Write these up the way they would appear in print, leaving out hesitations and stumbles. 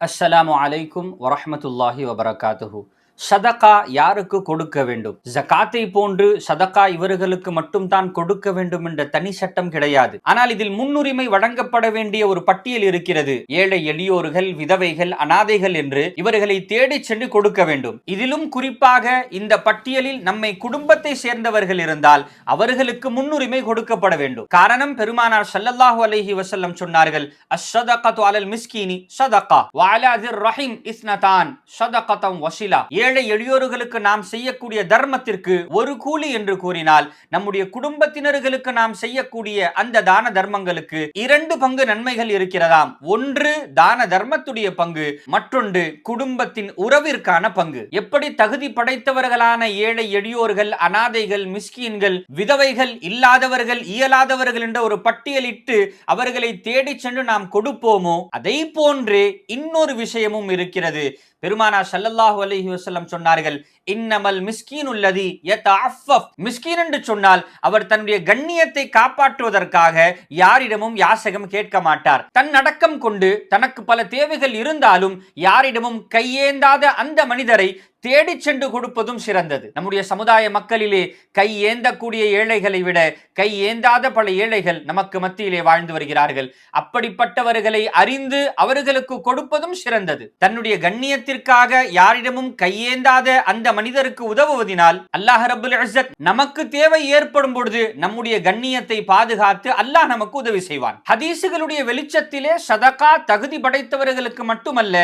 அஸ்ஸலாமு அலைக்கும் வரஹ்மத்துல்லாஹி வபரகாத்துஹு. சதகா யாருக்கு கொடுக்க வேண்டும்? ஜகாத்தை போன்று சதகா இவர்களுக்கு மட்டும் தான் கொடுக்க வேண்டும் என்ற தனி சட்டம் கிடையாது. ஆனால் இதில் முன்னுரிமை வழங்கப்பட வேண்டிய ஒரு பட்டியல் இருக்கிறது. ஏழை எளியோர்கள், விதவைகள், அனாதைகள் என்று இவர்களை தேடிச் சென்று கொடுக்க வேண்டும். இதிலும் குறிப்பாக இந்த பட்டியலில் நம்மை குடும்பத்தை சேர்ந்தவர்கள் இருந்தால் அவர்களுக்கு முன்னுரிமை கொடுக்கப்பட வேண்டும். காரணம், பெருமானார் ஸல்லல்லாஹு அலைஹி வஸல்லம் சொன்னார்கள், அஸ்ஸதகத்து அலல் மிஸ்கீனி ஸதகா வ அலா ஸிர் ரஹீம் இஸ்னதான் ஸதகத்தம் வஸிலா. ஏழை எளியோர்களுக்கு நாம் செய்யக்கூடிய தர்மத்திற்கு ஒரு கூலி என்று கூறினால், நம்முடைய குடும்பத்தினர்களுக்கு நாம் செய்யக்கூடிய அந்த தான தர்மங்களுக்கு 2 பங்கு நன்மைகள் இருக்கிறதாம். ஒன்று தான தர்மத்துடைய பங்கு, மற்றொன்று குடும்பத்தின் உறவிற்கான பங்கு. எப்படி தகுதி படைத்தவர்களான ஏழை எளியோர்கள், அனாதைகள், மிஸ்கீன்கள், விதவைகள், இல்லாதவர்கள், இயலாதவர்கள் என்ற ஒரு பட்டியலிட்டு அவர்களை தேடி சென்று நாம் கொடுப்போமோ, அதை போன்றே இன்னொரு விஷயமும் இருக்கிறது. பெருமானார் ஸல்லல்லாஹு அலைஹி வஸல்லம் சொன்னார்கள், இன்னமல் மிஸ்கீனுல்லதி யதஅஃபஃப். மிஸ்கீன் என்று சொன்னால் அவர் தன்னுடைய கண்ணியத்தை காப்பாற்றுவதற்காக யாரிடமும் யாசகம் கேட்க மாட்டார். தன் அடக்கம் கொண்டு தனக்கு பல தேவைகள் இருந்தாலும் யாரிடமும் கையேந்தாத அந்த மனிதரை தேடி சென்று கொடுப்பதும் சிறந்தது. நம்முடைய சமுதாய மக்களிலே கை ஏந்தக்கூடிய ஏழைகளை விட கை ஏந்தாத பல ஏழைகள் நமக்கு மத்தியிலே வாழ்ந்து வருகிறார்கள். அப்படிப்பட்டவர்களை அறிந்து அவர்களுக்கு கொடுப்பதும் சிறந்தது. தன்னுடைய கண்ணியத்திற்காக யாரிடமும் கையேந்தாத அந்த மனிதருக்கு உதவுவதினால் அல்லாஹ் ரப்புல் இஸ்ஸத் நமக்கு தேவை ஏற்படும் பொழுது நம்முடைய கண்ணியத்தை பாதுகாத்து அல்லாஹ் நமக்கு உதவி செய்வான். ஹதீசுகளுடைய வெளிச்சத்திலே சதகா தகுதி படைத்தவர்களுக்கு மட்டுமல்ல,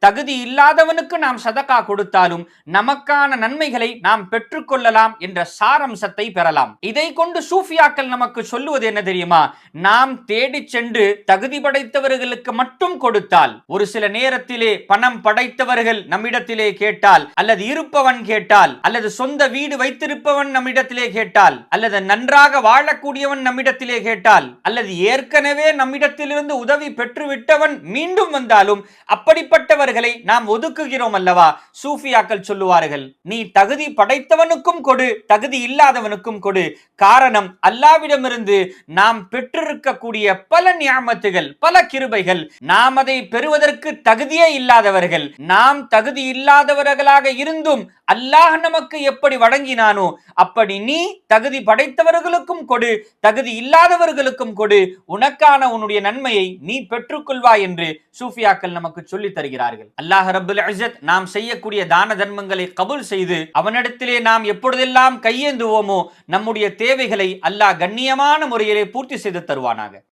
தகுதி இல்லாதவனுக்கு நாம் சதகா கொடுத்தாலும் நமக்கான நன்மைகளை நாம் பெற்றுக்கொள்ளலாம் என்ற சாரம்சத்தை பெறலாம். இதை கொண்டு சூஃபியாக்கள் நமக்கு சொல்லுவது என்ன தெரியுமா? நாம் தேடி சென்று தகுதி படைத்தவர்களுக்கு மட்டும் கொடுத்தால், ஒரு சில நேரத்திலே பணம் படைத்தவர்கள் நம்மிடத்திலே கேட்டால், அல்லது இருப்பவன் கேட்டால், அல்லது சொந்த வீடு வைத்திருப்பவன் நம்மிடத்திலே கேட்டால், அல்லது நன்றாக வாழக்கூடியவன் நம்மிடத்திலே கேட்டால், அல்லது ஏற்கனவே நம்மிடத்திலிருந்து உதவி பெற்றுவிட்டவன் மீண்டும் வந்தாலும் அப்படிப்பட்டவர்களை நாம் ஒதுக்குகிறோம் அல்லவா? சூஃபியாக்கள் சொல்லுவார்கள், நீ தகுதி படைத்தவனுக்கும் கொடு, தகுதி இல்லாதவனுக்கும் கொடு. காரணம், அல்லாஹ்விடமிருந்து நாம் பெற்றிருக்கக்கூடிய பல நியாமத்துகள், பல கிருபைகள், நாம் அதை பெறுவதற்கு தகுதியே இல்லாதவர்கள். நாம் தகுதி இல்லாதவர்களாக இருந்தும் அல்லாஹ் நமக்கு எப்படி வழங்கினானோ அப்படி நீ தகுதி படைத்தவர்களுக்கும் கொடு, தகுதி இல்லாதவர்களுக்கும் கொடு. உனக்கான உன்னுடைய நன்மையை நீ பெற்றுக்கொள்வாய் என்று சூஃபியாக்கள் நமக்கு சொல்லி தருகிறார்கள். அல்லாஹ் ரப்புல் இஸ்ஸத் நாம் செய்யக்கூடிய தான தர்மங்களை கபூல் செய்து அவனிடத்திலே நாம் எப்பொழுதெல்லாம் கையேந்துவோமோ நம்முடைய தேவைகளை அல்லாஹ் கண்ணியமான முறையிலே பூர்த்தி செய்து தருவானாக.